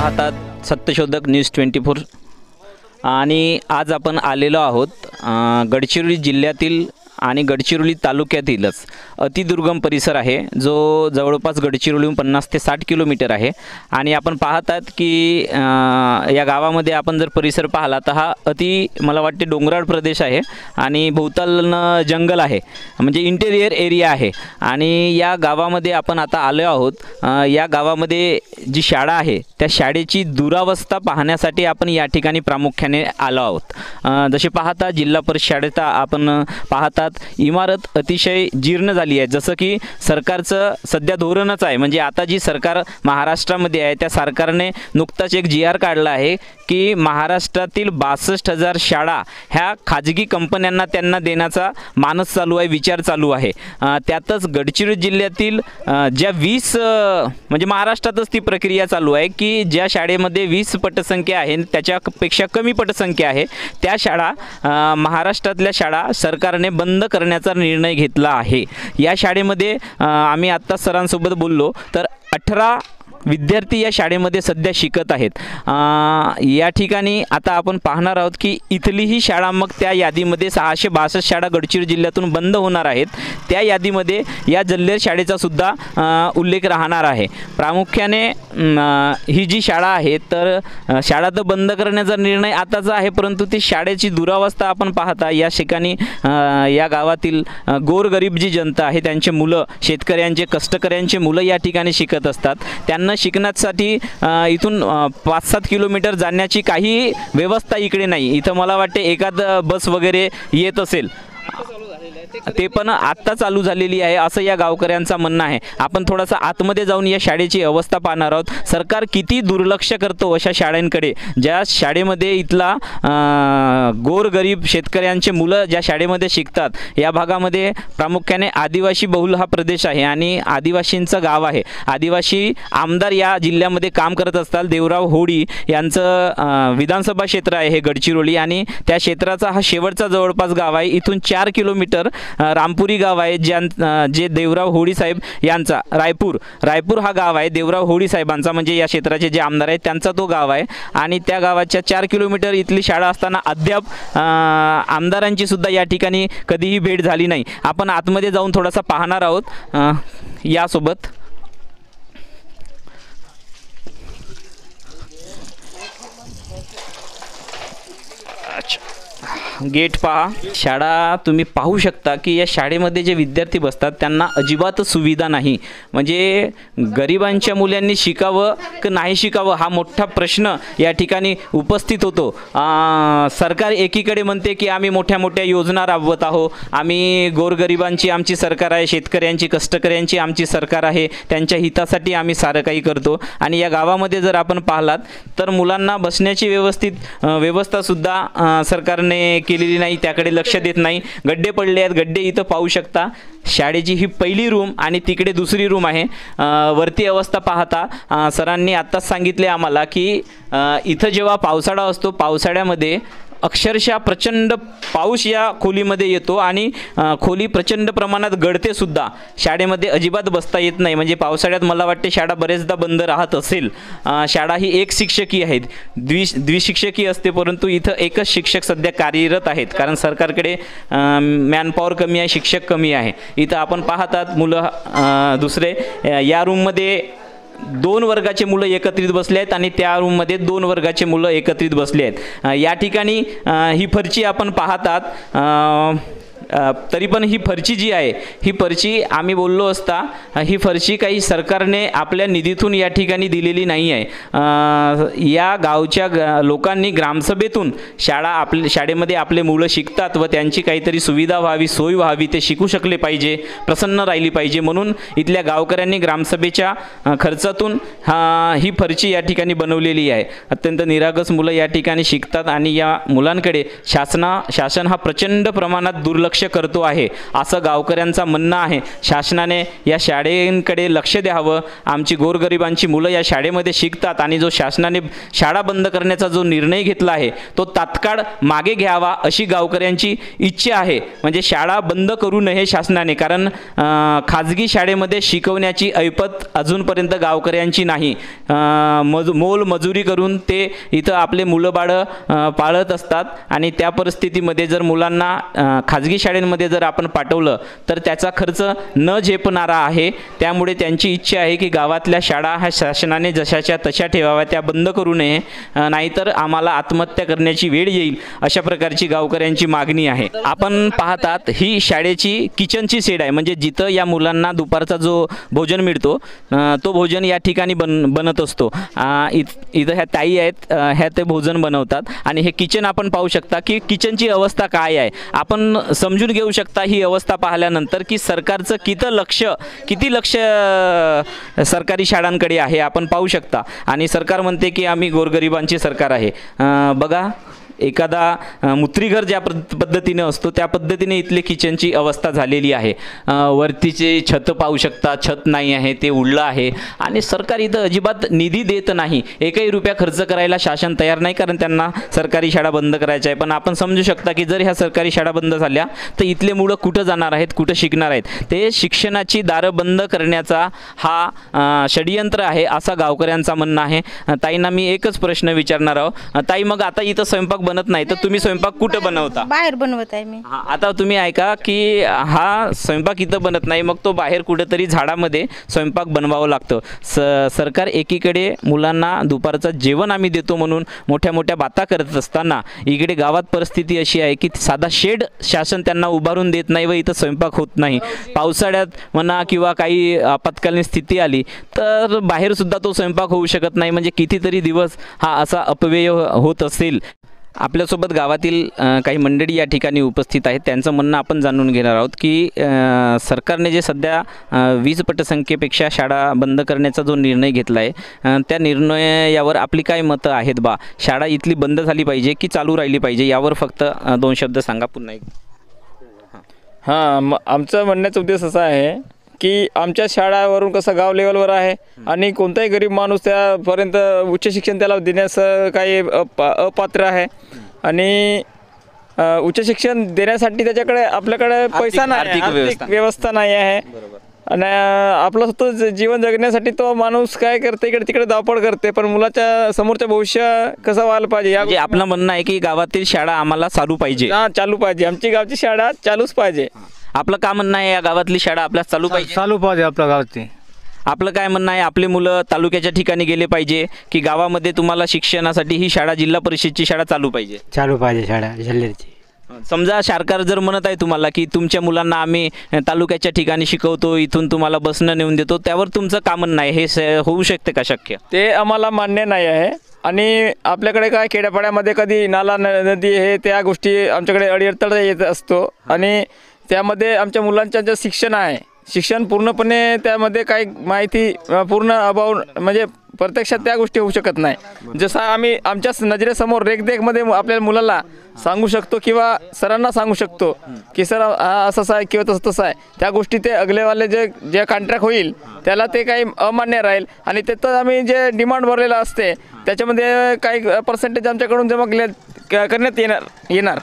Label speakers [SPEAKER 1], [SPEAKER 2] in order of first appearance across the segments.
[SPEAKER 1] पाहतात सत्यशोधक न्यूज 24 आणि आज आपण आलेलो आहोत गडचिरोली जिल्ह्यातील आणि गडचिरोली तालुक्यातीलच अतिदुर्गम परिसर आहे जो जवळपास गडचिरोलीहून 50 ते 60 किलोमीटर आहे। आणि आपण पाहतात की या गावामध्ये आपण जर परिसर पाहिला तर हा मला वाटते डोंगराळ प्रदेश आहे आणि भोवतालनं जंगल आहे, म्हणजे इंटेरियर एरिया आहे। आणि या गावामध्ये आपण आता आलो आहोत। या गावामध्ये जी शाळा आहे त्या शाळेची दुरावस्था पाहण्यासाठी आपण या ठिकाणी प्रामुख्याने आलो आहोत। जसे पाहता जिल्हा परिषद शाळेत आपण पाहतात इमारत अतिशय जीर्ण झाली आहे, जसं की सरकारचं सध्या धोरणच आहे। म्हणजे आता जी सरकार महाराष्ट्रामध्ये आहे त्या सरकारने नुकताच एक GR काढला आहे की महाराष्ट्रातील 62,000 शाळा ह्या खाजगी कंपन्यांना त्यांना देण्याचा मानस चालू आहे, विचार चालू आहे। त्यातच गडचिरोली जिल्ह्यातील ज्या 20 म्हणजे महाराष्ट्रातच ती प्रक्रिया चालू आहे की ज्या शाळेमध्ये 20 पटसंख्या आहे त्याच्यापेक्षा कमी पटसंख्या आहे त्या शाळा महाराष्ट्रातल्या शाळा सरकारने बंद करण्याचा निर्णय घेतला आहे। या शाळेमध्ये आम्ही आत्ता सरांसोबत बोललो तर 18 विद्यार्थी या शाळेमध्ये सध्या शिकत आहेत। या ठिकाणी आता आपण पाहणार आहोत की इथली ही शाळा मग त्या यादीमध्ये 662 शाळा गडचिरोली जिल्ह्यातून बंद होणार आहेत, त्या यादीमध्ये या जल्लेर शाळेचा सुद्धा उल्लेख राहणार आहे। प्रामुख्याने ही जी शाळा आहे तर शाळा तर बंद करण्याचा निर्णय आताचा आहे, परंतु ती शाळेची दुरावस्था आपण पाहता या ठिकाणी या गावातील गोरगरीब जी जनता आहे त्यांचे मुलं, शेतकऱ्यांचे कष्टकऱ्यांचे मुलं या ठिकाणी शिकत असतात। त्यांना शिकण्यासाठी इथून 5-7 किलोमीटर जाण्याची काही व्यवस्था इकडे नाही। इथं मला वाटते एखाद बस वगैरे येत असेल, ते पण आत्ता चालू झालेली आहे असं या गावकऱ्यांचं म्हणणं आहे। आपण थोडासा आतमध्ये जाऊन या शाळेची अवस्था पाहणार आहोत। सरकार किती दुर्लक्ष करतो अशा शाळांकडे, ज्या शाळेमध्ये इथला गोरगरीब शेतकऱ्यांचे मुलं ज्या शाळेमध्ये शिकतात। या भागामध्ये प्रामुख्याने आदिवासी बहुल हा प्रदेश आहे आणि आदिवासींचं गाव आहे। आदिवासी आमदार या जिल्ह्यामध्ये काम करत असतात। देवराव होडी यांचं विधानसभा क्षेत्र आहे हे गडचिरोली आणि त्या क्षेत्राचा हा शेवटचा जवळपास गाव आहे। इथून 4 किलोमीटर रामपुरी गाव आहे जे देवराव होडी साहेब यांचा रायपूर हा गाव आहे देवराव होडी साहेबांचा, म्हणजे या क्षेत्राचे जे आमदार आहेत त्यांचा तो गाव आहे। आणि त्या गावाच्या 4 किलोमीटर इथली शाळा असताना अद्याप आमदारांची सुद्धा या ठिकाणी कधीही भेट झाली नाही। आपण आतमध्ये जाऊन थोडासा पाहणार आहोत यासोबत। गेट पहा, शाळा तुम्ही पाहू शकता की या शाळेमध्ये जे विद्यार्थी बसतात त्यांना अजिबात सुविधा नाही। म्हणजे गरिबांच्या मुलांनी शिकावं की नाही शिकावं हा मोठा प्रश्न या ठिकाणी उपस्थित होतो। सरकार एकीकडे म्हणते की आम्ही मोठ्या मोठ्या योजना राबवत आहोत, आम्ही गोरगरिबांची आमची सरकार आहे, शेतकऱ्यांची कष्टकऱ्यांची आमची सरकार आहे, त्यांच्या हितासाठी आम्ही सारं काही करतो। आणि या गावामध्ये जर आपण पाहिलात तर मुलांना बसण्याची व्यवस्थासुद्धा सरकारने केलेली नाही, त्याकडे लक्ष देत नाही। गड्डे पडले आहेत, गड्डे इथं पाहू शकता। शाळेची ही पहिली रूम आणि तिकडे दुसरी रूम आहे। वरती अवस्था पाहता सरांनी आत्ताच सांगितले आम्हाला की इथं जेव्हा पावसाळा असतो पावसाळ्यामध्ये अक्षरशः प्रचंड पाऊस या खोलीमध्ये येतो आणि खोली प्रचंड प्रमाणात गळते सुद्धा। शाळेमध्ये अजिबात बसता येत नाही, म्हणजे पावसाळ्यात मला वाटते शाळा बरेचदा बंद राहत असेल। शाळा ही एक शिक्षकी आहेत, द्विशिक्षकी असते, परंतु इथं एकच शिक्षक सध्या कार्यरत आहेत कारण सरकारकडे मॅनपॉवर कमी आहे, शिक्षक कमी आहे। इथं आपण पाहतात मुलं दुसरे या रूममध्ये 2 वर्गाचे मुलं एकत्रित बसले आहेत आणि त्या रूममध्ये 2 वर्गाचे मुलं एकत्रित बसले आहेत। या ठिकाणी ही फरची आपण पाहतात तरी पण ही फरची जी आहे ही फरची आम्ही बोललो असता ही फरची काही सरकारने आपल्या निधीतून या ठिकाणी दिलेली नाही आहे। या गावच्या लोकांनी ग्रामसभेतून शाळेमध्ये आपले मुलं शिकतात व त्यांची काहीतरी सुविधा व्हावी, सोय व्हावी, ते शिकू शकले पाहिजे, प्रसन्न राहिली पाहिजे, म्हणून इथल्या गावकऱ्यांनी ग्रामसभेच्या खर्चातून ही फरची या ठिकाणी बनवलेली आहे। अत्यंत निरागस मुलं या ठिकाणी शिकतात आणि या मुलांकडे शासन हा प्रचंड प्रमाणात दुर्लक्ष दुर्लक्ष करतो आहे असं गावकऱ्यांचं म्हणणं आहे. शासनाने या शाळेंकडे लक्ष द्यावं. आमची गोरगरिबांची मुलं या शाळेमध्ये शिकतात आणि जो शासनाने शाळा बंद करण्याचा जो निर्णय घेतला आहे तो तात्काळ मागे घ्यावा अशी गावकऱ्यांची इच्छा आहे. म्हणजे शाळा बंद करू नये शासनाने, कारण खाजगी शाळेमध्ये शिकवण्याची ऐपत अजूनपर्यंत गावकऱ्यांची नाही. मोलमजुरी करून ते इथं आपले मुलं बाळं पाळत असतात आणि त्या परिस्थितीमध्ये जर मुलांना खाजगी शाळेमध्ये जर आपण पाठवलं तर त्याचा खर्च न झेपणारा आहे. त्यामुळे त्यांची इच्छा आहे की गावातल्या शाळा ह्या शासनाने जशाच्या तशा ठेवाव्या, त्या बंद करू नये, नाहीतर आम्हाला आत्महत्या करण्याची वेळ येईल अशा प्रकारची गावकऱ्यांची मागणी आहे. आपण पाहतात ही शाळेची किचनची शेड आहे, म्हणजे जिथं या मुलांना दुपारचा जो भोजन मिळतो तो भोजन या ठिकाणी बनत असतो. इथं ह्या ताई आहेत, ह्या ते भोजन बनवतात आणि हे किचन आपण पाहू शकता की किचनची अवस्था काय आहे. आपण समजून घेऊ शकता ही अवस्था पाहिल्यानंतर की सरकारचं किती लक्ष सरकारी शाळांकडे आहे आपण पाहू शकता. आणि सरकार म्हणते की आम्ही गोरगरिबांचे सरकार आहे. बघा, एखादा मुत्रीघर ज्या पद्धतीने असतो त्या पद्धतीने इथले किचनची अवस्था झालेली आहे. वरतीचे छत पाहू शकता, छत नाही आहे, ते उडलं आहे आणि सरकार इथं अजिबात निधी देत नाही. एकही रुपया खर्च करायला शासन तयार नाही, कारण त्यांना सरकारी शाळा बंद करायच्या आहे. पण आपण समजू शकता की जर ह्या सरकारी शाळा बंद झाल्या तर इथले मुलं कुठं जाणार आहेत, कुठं शिकणार आहेत. ते शिक्षणाची दारं बंद करण्याचा हा षडयंत्र आहे असा गावकऱ्यांचा म्हणणं आहे. ताईंना मी एकच प्रश्न विचारणार आहोत. ताई, मग आता इथं स्वयंपाक बनत नाही तर तुम्ही स्वयंपाक कुठं बनवता?
[SPEAKER 2] बाहेर बनवत आहे मी.
[SPEAKER 1] आता तुम्ही ऐका की हा स्वयंपाक इथं बनत नाही, मग तो बाहेर कुठेतरी झाडामध्ये स्वयंपाक बनवावं लागतं. सरकार एकीकडे मुलांना दुपारचं जेवण आम्ही देतो म्हणून मोठ्या मोठ्या बाता करत असताना इकडे गावात परिस्थिती अशी आहे की साधा शेड शासन त्यांना उभारून देत नाही व इथं स्वयंपाक होत नाही. पावसाळ्यात म्हणा किंवा काही आपत्कालीन स्थिती आली तर बाहेरसुद्धा तो स्वयंपाक होऊ शकत नाही. म्हणजे कितीतरी दिवस हा असा अपव्यय होत असेल. आपल्यासोबत गावातील काही मंडळी या ठिकाणी उपस्थित आहेत. त्यांचं म्हणणं आपण जाणून घेणार आहोत की सरकारने जे सध्या 20 पटसंख्येपेक्षा शाळा बंद करण्याचा जो निर्णय घेतला आहे त्या निर्णयावर आपली काय मतं आहेत बा? शाळा इथली बंद झाली पाहिजे की चालू राहिली पाहिजे, यावर फक्त 2 शब्द सांगा पुन्हा एक.
[SPEAKER 3] आमचं म्हणण्याचा उद्देश असा आहे की आमच्या शाळावरून कसं गाव लेवलवर आहे आणि कोणताही गरीब माणूस त्यापर्यंत उच्च शिक्षण त्याला देण्यास काही अपात्र आहे आणि उच्च शिक्षण देण्यासाठी त्याच्याकडे आपल्याकडे पैसा नाही, आर्थिक व्यवस्था नाही आहे. आणि आपलं स्वतः जीवन जगण्यासाठी तो माणूस काय करते, इकडे तिकडे धावपळ करते. पण मुलाच्या समोरचं भविष्य कसं व्हायला पाहिजे
[SPEAKER 1] म्हणजे आपलं म्हणणं आहे की गावातील शाळा आम्हाला चालू पाहिजे.
[SPEAKER 3] चालू पाहिजे, आमची गावची शाळा चालूच पाहिजे.
[SPEAKER 1] आपलं का म्हणणं आहे या गावातली शाळा आपल्या चालू पाहिजे?
[SPEAKER 4] आपल्या गावाची.
[SPEAKER 1] आपलं काय म्हणणं आहे, आपले मुलं तालुक्याच्या ठिकाणी गेले पाहिजे की गावामध्ये तुम्हाला शिक्षणासाठी ही शाळा जिल्हा परिषदची शाळा चालू पाहिजे?
[SPEAKER 4] चालू पाहिजे शाळा जिल्ह्याची.
[SPEAKER 1] समजा सरकार जर म्हणत आहे तुम्हाला की तुमच्या मुलांना आम्ही तालुक्याच्या ठिकाणी शिकवतो, इथून तुम्हाला बसनं नेऊन देतो, त्यावर तुमचं का म्हणणं आहे? हे होऊ शकते का शक्य?
[SPEAKER 3] ते आम्हाला मान्य नाही आहे. आणि आपल्याकडे काय खेड्यापाड्यामध्ये कधी नाला नदी हे त्या गोष्टी आमच्याकडे अडीअडथळा येत असतो आणि त्यामध्ये आमच्या मुलांचं जे शिक्षण आहे, शिक्षण पूर्णपणे त्यामध्ये काही माहिती पूर्ण अभाव, म्हणजे प्रत्यक्षात त्या गोष्टी होऊ शकत नाही. जसं आम्ही आमच्या नजरेसमोर रेखदेखमध्ये आपल्या मुलाला सांगू शकतो किंवा सरांना सांगू शकतो की सर हा असं आहे किंवा तसं आहे, त्या गोष्टी ते अगलेवाले जे कॉन्ट्रॅक्ट होईल त्याला ते काही अमान्य राहील आणि त्याचं आम्ही जे डिमांड भरलेलं असते त्याच्यामध्ये काही पर्सेंटेज आमच्याकडून जमा करण्यात येणार.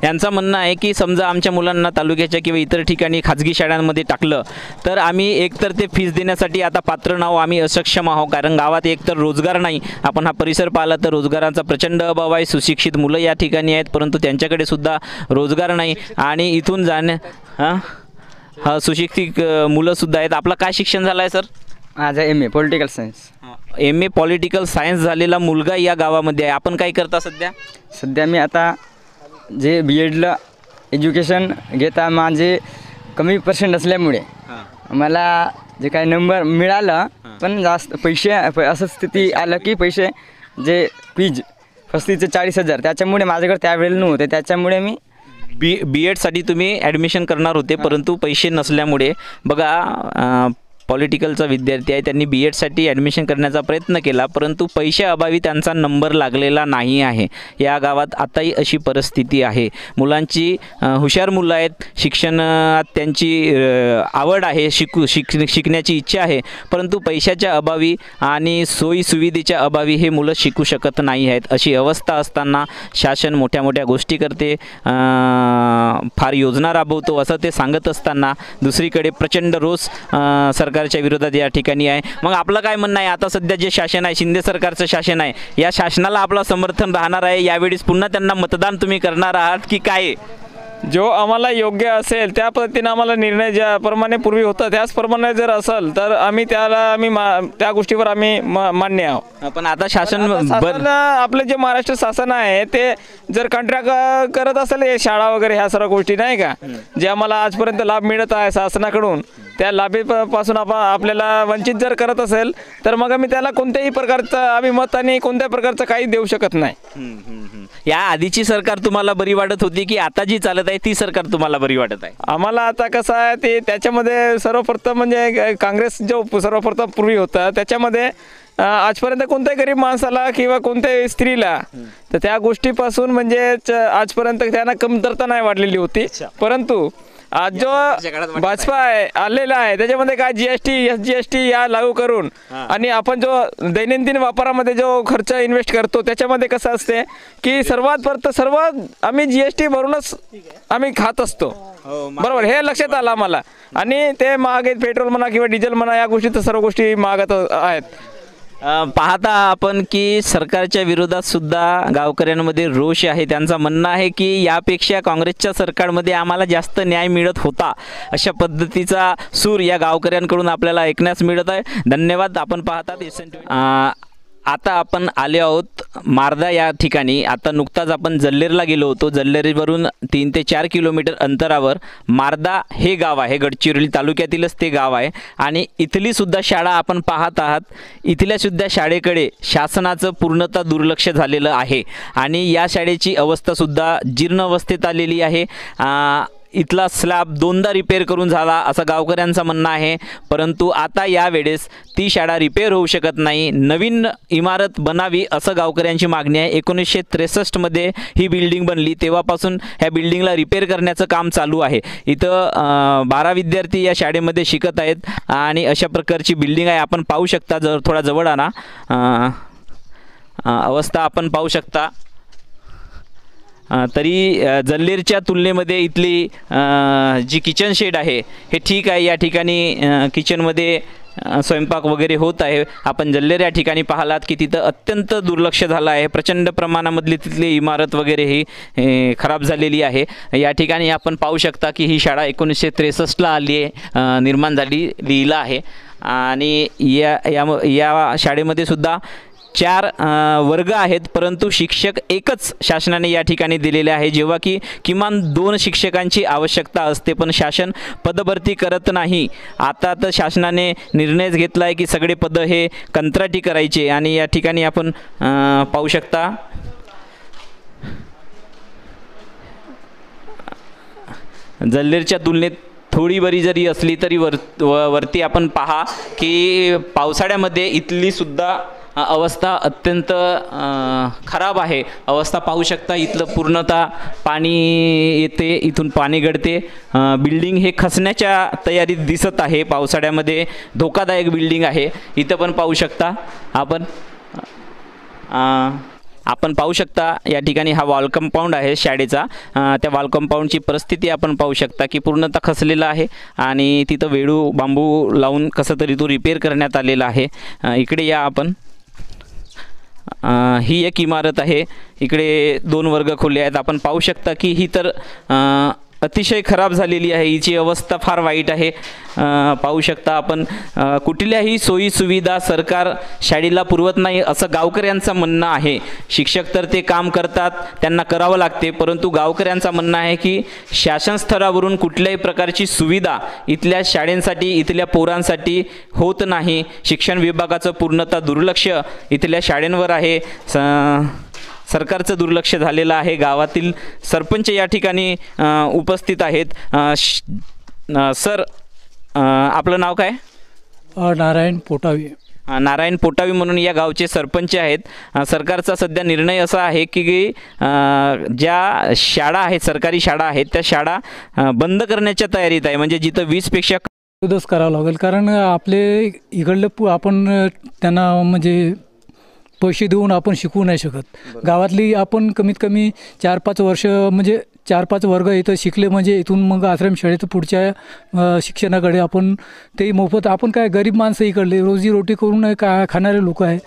[SPEAKER 1] यांचं म्हणणं आहे की समजा आमच्या मुलांना तालुक्याच्या किंवा इतर ठिकाणी खाजगी शाळांमध्ये टाकलं तर आम्ही एकतर ते फीस देण्यासाठी आता पात्र नाहो, आम्ही असक्षम आहोत, कारण गावात एकतर रोजगार नाही. आपण हा परिसर पाहिला तर रोजगारांचा प्रचंड अभाव आहे. सुशिक्षित मुलं या ठिकाणी आहेत परंतु त्यांच्याकडे सुद्धा रोजगार नाही आणि इथून हा सुशिक्षित मुलंसुद्धा आहेत. आपलं काय शिक्षण झालं आहे सर?
[SPEAKER 4] माझं MA political science.
[SPEAKER 1] MA political science झालेला मुलगा या गावामध्ये आहे. आपण काय करता सध्या?
[SPEAKER 4] सध्या मी आता जे BEdला एज्युकेशन घेता, माझे कमी पर्सेंट असल्यामुळे मला जे काही नंबर मिळालं पण जास्त पैसे असं स्थिती आलं की पैसे जे फीज 35 ते 40,000 त्याच्यामुळे माझ्याकडे त्यावेळेला नव्हते. त्याच्यामुळे मी BEdसाठी तुम्ही ॲडमिशन करणार होते परंतु पैसे नसल्यामुळे बघा
[SPEAKER 1] पॉलिटिकलचा विद्यार्थी आहे. त्यांनी BEdसाठी ॲडमिशन करण्याचा प्रयत्न केला, परंतु पैशाअभावी त्यांचा नंबर लागलेला नाही आहे. या गावात आताही अशी परिस्थिती आहे. मुलांची हुशार मुलं आहेत, शिक्षणात त्यांची आवड आहे, शिकण्याची इच्छा आहे, परंतु पैशाच्या अभावी आणि सोयीसुविधेच्या अभावी हे मुलं शिकू शकत नाही आहेत. अशी अवस्था असताना शासन मोठ्या मोठ्या गोष्टी करते, फार योजना राबवतो असं ते सांगत असताना दुसरीकडे प्रचंड रोष सरकारच्या विरोधात या ठिकाणी आहे. मग आपलं काय म्हणणं आहे? आता सध्या जे शासन आहे, शिंदे सरकारचं शासन आहे, या शासनाला आपलं समर्थन राहणार आहे? यावेळेस पुन्हा त्यांना मतदान तुम्ही करणार आहात की काय?
[SPEAKER 3] जो आम्हाला योग्य असेल त्या पद्धतीने आम्हाला निर्णय ज्याप्रमाणे पूर्वी होता त्याचप्रमाणे जर असेल तर आम्ही त्या गोष्टीवर आम्ही मान्य आहोत.
[SPEAKER 1] पण आता शासन
[SPEAKER 3] आपले जे महाराष्ट्र शासन आहे ते जर कॉन्ट्रॅक्ट करत असेल हे शाळा वगैरे ह्या सर्व गोष्टी नाही का, जे आम्हाला आजपर्यंत लाभ मिळत आहे शासनाकडून, त्या लाभेपासून आपल्याला वंचित जर करत असेल तर मग आम्ही त्याला कोणत्याही प्रकारचं आम्ही मत आणि कोणत्या प्रकारचं काही देऊ शकत नाही.
[SPEAKER 1] या आधीची सरकार तुम्हाला बरी वाटत होती की आता जी चालत आहे ती सरकार तुम्हाला बरी वाटत आहे?
[SPEAKER 3] आम्हाला आता कसं आहे ते त्याच्यामध्ये सर्वप्रथम म्हणजे काँग्रेस जो सर्वप्रथम पूर्वी होता त्याच्यामध्ये आजपर्यंत कोणत्याही गरीब माणसाला किंवा कोणत्याही स्त्रीला तर त्या गोष्टीपासून म्हणजे आजपर्यंत त्यांना कमतरता नाही वाढलेली होती. परंतु आज जो भाजपा आहे आलेला आहे त्याच्यामध्ये काय GST SGST या लागू करून आणि आपण जो दैनंदिन वापरामध्ये जो खर्च इन्व्हेस्ट करतो त्याच्यामध्ये कसं असते की सर्व आम्ही GST भरूनच आम्ही खात असतो. बरोबर, हे लक्षात आलं आम्हाला. आणि ते महाग आहेत, पेट्रोल म्हणा किंवा डिझेल म्हणा, या गोष्टी तर सर्व गोष्टी महागत आहेत.
[SPEAKER 1] पाहता आपण की सरकारच्या विरोधात सुद्धा गावकऱ्यांमध्ये रोष आहे. त्यांचं म्हणणं आहे की यापेक्षा काँग्रेसच्या सरकारमध्ये आम्हाला जास्त न्याय मिळत होता, अशा पद्धतीचा सूर या गावकऱ्यांकडून आपल्याला ऐकण्यास मिळत आहे. धन्यवाद. आपण पाहतात आता आपण आले आहोत मारदा या ठिकाणी. आता नुकताच आपण जल्लेरला गेलो होतो. जल्लेरवरून 3 ते 4 किलोमीटर अंतरावर मारदा हे गाव आहे. गडचिरोली तालुक्यातीलच ते गाव आहे आणि इथली सुद्धा शाळा आपण पाहत आहात. इथल्या सुद्धा शाळेकडे शासनाचं पूर्णतः दुर्लक्ष झालेलं आहे आणि या शाळेची अवस्थासुद्धा जीर्ण अवस्थेत आलेली आहे. इथला स्लॅब 2दा रिपेअर करून झाला असं गावकऱ्यांचं म्हणणं आहे, परंतु आता यावेळेस ती शाळा रिपेअर होऊ शकत नाही, नवीन इमारत बनावी असं गावकऱ्यांची मागणी आहे. 1963मध्ये ही बिल्डिंग बनली, तेव्हापासून ह्या बिल्डिंगला रिपेअर करण्याचं काम चालू आहे. इथं 12 विद्यार्थी या शाळेमध्ये शिकत आहेत आणि अशा प्रकारची बिल्डिंग आहे. आपण पाहू शकता, जर थोडा जवळ आणा, अवस्था आपण पाहू शकता. तरी जल्लेरच्या तुलनेमध्ये इथली जी किचन शेड आहे हे ठीक आहे. या ठिकाणी किचनमध्ये स्वयंपाक वगैरे होत आहे. आपण जल्लेर या ठिकाणी पाहिलात की तिथं अत्यंत दुर्लक्ष झालं आहे. प्रचंड प्रमाणामधली तिथली इमारत वगैरे ही खराब झालेली आहे. या ठिकाणी आपण पाहू शकता की ही शाळा 1963ला आली आहे, निर्माण झालेली आहे आणि या शाळेमध्ये सुद्धा 4 वर्ग आहेत, परंतु शिक्षक एकच शासनाने या ठिकाणी दिलेले आहे, जेव्हा की किमान 2 शिक्षकांची आवश्यकता असते, पण शासन पदभरती करत नाही. आता तर शासनाने निर्णयच घेतला आहे की सगळे पदं हे कंत्राटी करायचे आणि या ठिकाणी आपण पाहू शकता जल्लेरच्या तुलनेत थोडी बरी जरी असली तरी वरती आपण पहा की पावसाळ्यामध्ये इथली सुद्धा अवस्था अत्यंत खराब आहे. अवस्था पाहू शकता, इथलं पूर्णतः पाणी येते, इथून पाणी गळते. बिल्डिंग हे खचण्याच्या तयारीत दिसत आहे. पावसाळ्यामध्ये धोकादायक बिल्डिंग आहे. इथं पण पाहू शकता आपण पाहू शकता या ठिकाणी हा वॉल कंपाऊंड आहे शाळेचा. त्या वॉल कंपाऊंडची परिस्थिती आपण पाहू शकता की पूर्णतः खचलेला आहे आणि तिथं वेळू बांबू लावून कसं तरी तो रिपेअर करण्यात आलेला आहे. इकडे या आपण, ही एक इमारत आहे. इकडे 2 वर्ग खोले आहेत. आपण पाहू शकता की ही तर अतिशय खराब झालेली आहे. हिची अवस्था फार वाईट आहे. पाहू शकता आपण, कुठल्याही सोयी सुविधा सरकार शाळेला पुरवत नाही असं गावकऱ्यांचं म्हणणं आहे. शिक्षक तर ते काम करतात, त्यांना करावं लागते, परंतु गावकऱ्यांचं म्हणणं आहे की शासन स्तरावरून कुठल्याही प्रकारची सुविधा इथल्या शाळेंसाठी, इथल्या पोरांसाठी होत नाही. शिक्षण विभागाचं पूर्णतः दुर्लक्ष इथल्या शाळेंवर आहे. सरकारचं दुर्लक्ष झालेलं आहे. गावातील सरपंच या ठिकाणी उपस्थित आहेत. सर, आपलं नाव काय?
[SPEAKER 2] नारायण पोटावी.
[SPEAKER 1] नारायण पोटावी म्हणून या गावचे सरपंच आहेत. सरकारचा सध्या निर्णय असा आहे की ज्या शाळा आहेत, सरकारी शाळा आहेत, त्या शाळा बंद करण्याच्या तयारीत आहे. म्हणजे जिथं 20पेक्षा
[SPEAKER 2] विरोधच करावं लागेल, कारण आपले इकडले आपण त्यांना म्हणजे पैसे देऊन आपण शिकवू नाही शकत. गावातली आपण कमीत कमी 4-5 वर्ष म्हणजे 4-5 वर्ग इथं शिकले म्हणजे इथून मग आश्रमशाळेत पुढच्या शिक्षणाकडे आपण ते मोफत. आपण काय गरीब माणसं इकडले रोजीरोटी करून खाणारे लोक आहे.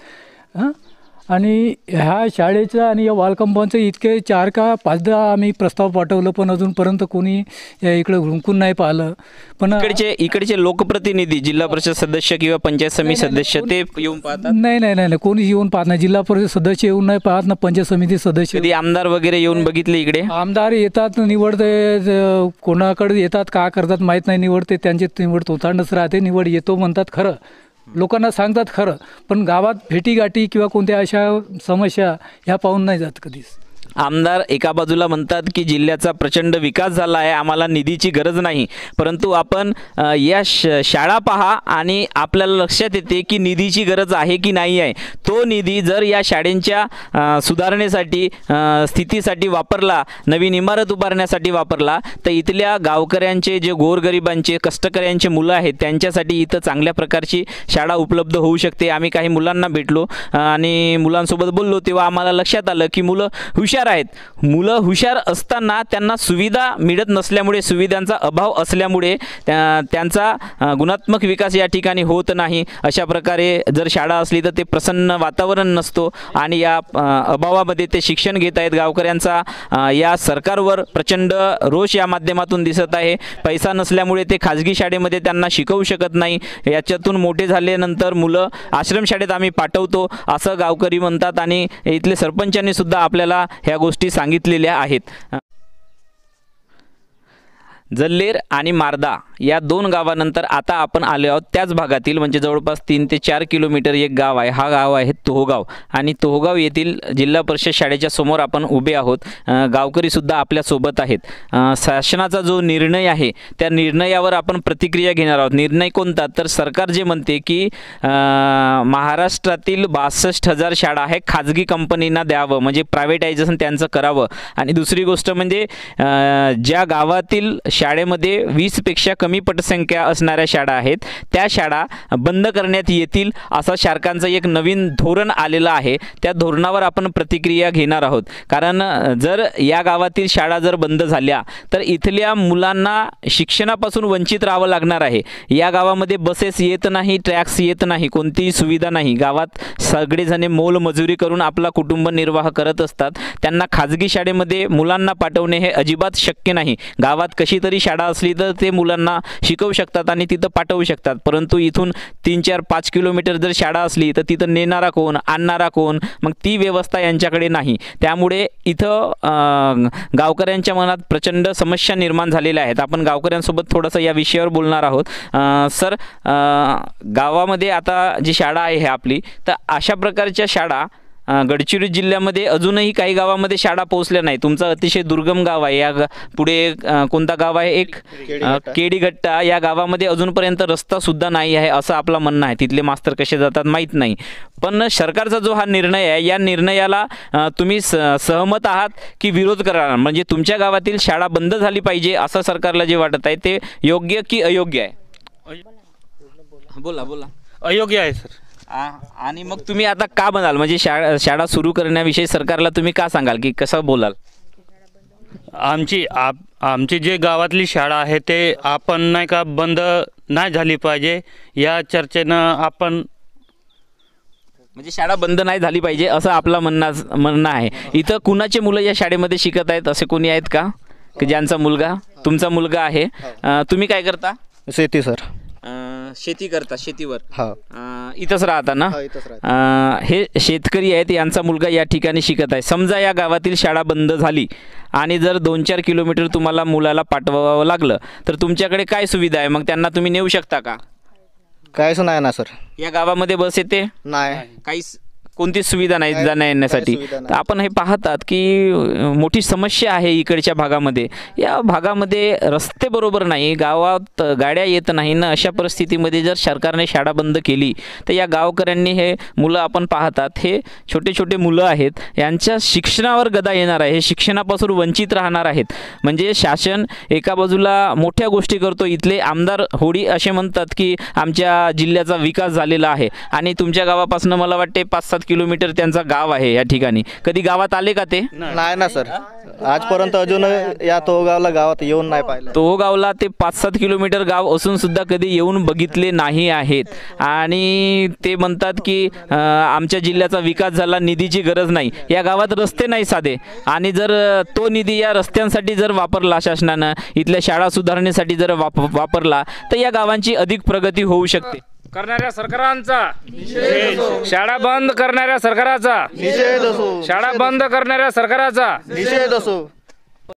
[SPEAKER 2] आणि ह्या शाळेचं आणि या बालकंपांचं इतके 4 का 5दा आम्ही प्रस्ताव पाठवलं, पण अजूनपर्यंत कोणी इकडे घुंकून नाही पाहिलं. पण
[SPEAKER 1] इकडचे लोकप्रतिनिधी, जिल्हा परिषद सदस्य किंवा पंचायत समिती सदस्य ते येऊन पाहतात?
[SPEAKER 2] नाही, कोणी येऊन पाहत नाही. जिल्हा परिषद सदस्य येऊन नाही पाहत ना, पंचायत समिती सदस्य.
[SPEAKER 1] कधी आमदार वगैरे येऊन बघितले इकडे?
[SPEAKER 2] आमदार येतात, निवडते, कोणाकडे येतात का करतात माहीत नाही. निवडते त्यांचे निवड तोतांडच राहते. निवड येतो म्हणतात खरं, लोकांना सांगतात खरं, पण गावात भेटीगाठी किंवा कोणत्या अशा समस्या ह्या पाहून नाही जात कधीच.
[SPEAKER 1] आमदार एका बाजूला म्हणतात की जिल्ह्याचा प्रचंड विकास झाला आहे, आम्हाला निधीची गरज नाही, परंतु आपण या शाळा पहा आणि आपल्याला लक्षात येते की निधीची गरज आहे की नाही आहे. तो निधी जर या शाळेंच्या सुधारणेसाठी, स्थितीसाठी वापरला, नवीन इमारत उभारण्यासाठी वापरला, तर इथल्या गावकऱ्यांचे, जे गोरगरिबांचे, कष्टकऱ्यांचे मुलं आहेत, त्यांच्यासाठी इथं चांगल्या प्रकारची शाळा उपलब्ध होऊ शकते. आम्ही काही मुलांना भेटलो आणि मुलांसोबत बोललो, तेव्हा आम्हाला लक्षात आलं की मुलं हुशार आहेत. मुलं हुशार असताना त्यांना सुविधा मिळत नसल्यामुळे, सुविधांचा अभाव असल्यामुळे त्यांचा गुणात्मक विकास या ठिकाणी होत नाही. अशा प्रकारे जर शाळा असली तर ते प्रसन्न वातावरण नसतो आणि या अभावामध्ये ते शिक्षण घेत आहेत. गावकऱ्यांचा या सरकारवर प्रचंड रोष या माध्यमातून दिसत आहे. पैसा नसल्यामुळे ते खाजगी शाळेमध्ये त्यांना शिकवू शकत नाही. याच्यातून मोठे झाल्यानंतर मुलं आश्रमशाळेत आम्ही पाठवतो असं गावकरी म्हणतात आणि इथले सरपंचांनी सुद्धा आपल्याला ह्या गोष्टी सांगितलेल्या आहेत. जल्लेर आणि मारदा या 2 गावानंतर आता आपण आलो आहोत त्याच भागातील, म्हणजे जवळपास 3 ते 4 किलोमीटर एक गाव आहे. हा गाव आहे तोहगाव आणि तोहगाव येथील जिल्हा परिषद शाळेच्या समोर आपण उभे आहोत. गावकरीसुद्धा आपल्यासोबत आहेत. शासनाचा जो निर्णय आहे त्या निर्णयावर आपण प्रतिक्रिया घेणार आहोत. निर्णय कोणता? तर सरकार जे म्हणते की महाराष्ट्रातील 62,000 शाळा आहे खाजगी कंपनींना द्यावं, म्हणजे प्रायव्हेटायझेशन त्यांचं करावं. आणि दुसरी गोष्ट म्हणजे ज्या गावातील शाळेमध्ये 20पेक्षा कमी पटसंख्या असणाऱ्या शाळा आहेत त्या शाळा बंद करण्यात येतील, असं शासनाचं एक नवीन धोरण आलेलं आहे. त्या धोरणावर आपण प्रतिक्रिया घेणार आहोत. कारण जर या गावातील शाळा जर बंद झाल्या तर इथल्या मुलांना शिक्षणापासून वंचित राहावं लागणार आहे. या गावामध्ये बसेस येत नाही, ट्रॅक्स येत नाही, कोणतीही सुविधा नाही. गावात सगळेजण मोलमजुरी करून आपला कुटुंब निर्वाह करत असतात. त्यांना खाजगी शाळेमध्ये मुलांना पाठवणे हे अजिबात शक्य नाही. गावात कशी तरी शाळा असली तर ते मुलांना शिकवू शकतात आणि तिथं पाठवू शकतात, परंतु इथून 3, 4, 5 किलोमीटर जर शाळा असली तर तिथं नेणारा कोण, आणणारा कोण, मग ती व्यवस्था यांच्याकडे नाही. त्यामुळे इथं गावकऱ्यांच्या मनात प्रचंड समस्या निर्माण झालेल्या आहेत. आपण गावकऱ्यांसोबत थोडंसं या विषयावर बोलणार आहोत. सर, गावामध्ये आता जी शाळा आहे आपली, तर अशा प्रकारच्या शाळा गडचिरोली जिल्ह्यामध्ये अजूनही काही गावामध्ये शाळा पोहोचल्या नाही. तुमचं अतिशय दुर्गम गाव आहे. या पुढे कोणता गाव आहे? एक केडीगट्टा. या गावामध्ये अजूनपर्यंत रस्तासुद्धा नाही आहे असं आपलं म्हणणं आहे. तिथले मास्तर कसे जातात माहीत नाही. पण सरकारचा जो हा निर्णय आहे, या निर्णयाला तुम्ही सहमत आहात की विरोध करणार? म्हणजे तुमच्या गावातील शाळा बंद झाली पाहिजे असं सरकारला जे वाटत आहे ते योग्य की अयोग्य आहे? बोला.
[SPEAKER 5] अयोग्य आहे सर.
[SPEAKER 1] आणि मग तुम्ही आता का म्हणाल? म्हणजे शाळा सुरू करण्याविषयी सरकारला तुम्ही का सांगाल की कसं बोलाल?
[SPEAKER 5] आमची जे गावातली शाळा आहे ते आपण नाही का बंद नाही झाली पाहिजे या चर्चेनं आपण,
[SPEAKER 1] म्हणजे शाळा बंद नाही झाली पाहिजे असं आपलं म्हणणं आहे. इथं कुणाचे मुलं या शाळेमध्ये शिकत आहेत? असे कोणी आहेत का की ज्यांचा मुलगा, तुमचा मुलगा आहे? तुम्ही काय करता?
[SPEAKER 6] शेती सर.
[SPEAKER 1] शेती करता? शेतीवर
[SPEAKER 6] इथंच
[SPEAKER 1] राहता ना? हे शेतकरी आहेत, यांचा मुलगा या ठिकाणी शिकत आहे. समजा या गावातील शाळा बंद झाली आणि जर 2-4 किलोमीटर तुम्हाला मुलाला पाठवावं लागलं तर तुमच्याकडे काय सुविधा आहे? मग त्यांना तुम्ही नेऊ शकता का?
[SPEAKER 6] काहीच नाही ना सर.
[SPEAKER 1] या गावामध्ये बस येते?
[SPEAKER 6] नाही.
[SPEAKER 1] काहीच कोणतीच सुविधा नाही जाण्या येण्यासाठी. तर आपण हे पाहतात की मोठी समस्या आहे इकडच्या भागामध्ये. या भागामध्ये रस्ते बरोबर नाही, गावात गाड्या येत नाही ना. अशा परिस्थितीमध्ये जर सरकारने शाळा बंद केली तर या गावकऱ्यांनी हे मुलं आपण पाहतात हे छोटे छोटे मुलं आहेत, यांच्या शिक्षणावर गदा येणार आहे, हे शिक्षणापासून वंचित राहणार आहेत. म्हणजे शासन एका बाजूला मोठ्या गोष्टी करतो, इथले आमदार होडी असे म्हणतात की आमच्या जिल्ह्याचा विकास झालेला आहे आणि तुमच्या गावापासून मला वाटते 5-7 किलोमीटर त्यांचा गाव आहे. या ठिकाणी कधी गावात आले का ते?
[SPEAKER 6] नाही ना सर, आजपर्यंत अजून या तोगावला गावात येऊन नाही पाहिलं.
[SPEAKER 1] तोगावला ते 5-7 किलोमीटर गाव असून सुद्धा कधी येऊन बघितले नाही आहेत. आणि ते म्हणतात की आमच्या जिल्ह्याचा विकास झाला, निधीची गरज नाही. या गावात रस्ते नाही साधे, आणि जर तो निधी या रस्त्यांसाठी जर वापरला शासनानं, इथल्या शाळा सुधारण्यासाठी जर वापरला तर या गावांची अधिक प्रगती होऊ शकते.
[SPEAKER 7] करणाऱ्या सरकारांचा शाळा बंद करणाऱ्या सरकाराचा
[SPEAKER 6] निषेध असो,
[SPEAKER 7] शाळा बंद करणाऱ्या सरकाराचा
[SPEAKER 6] निषेध असो.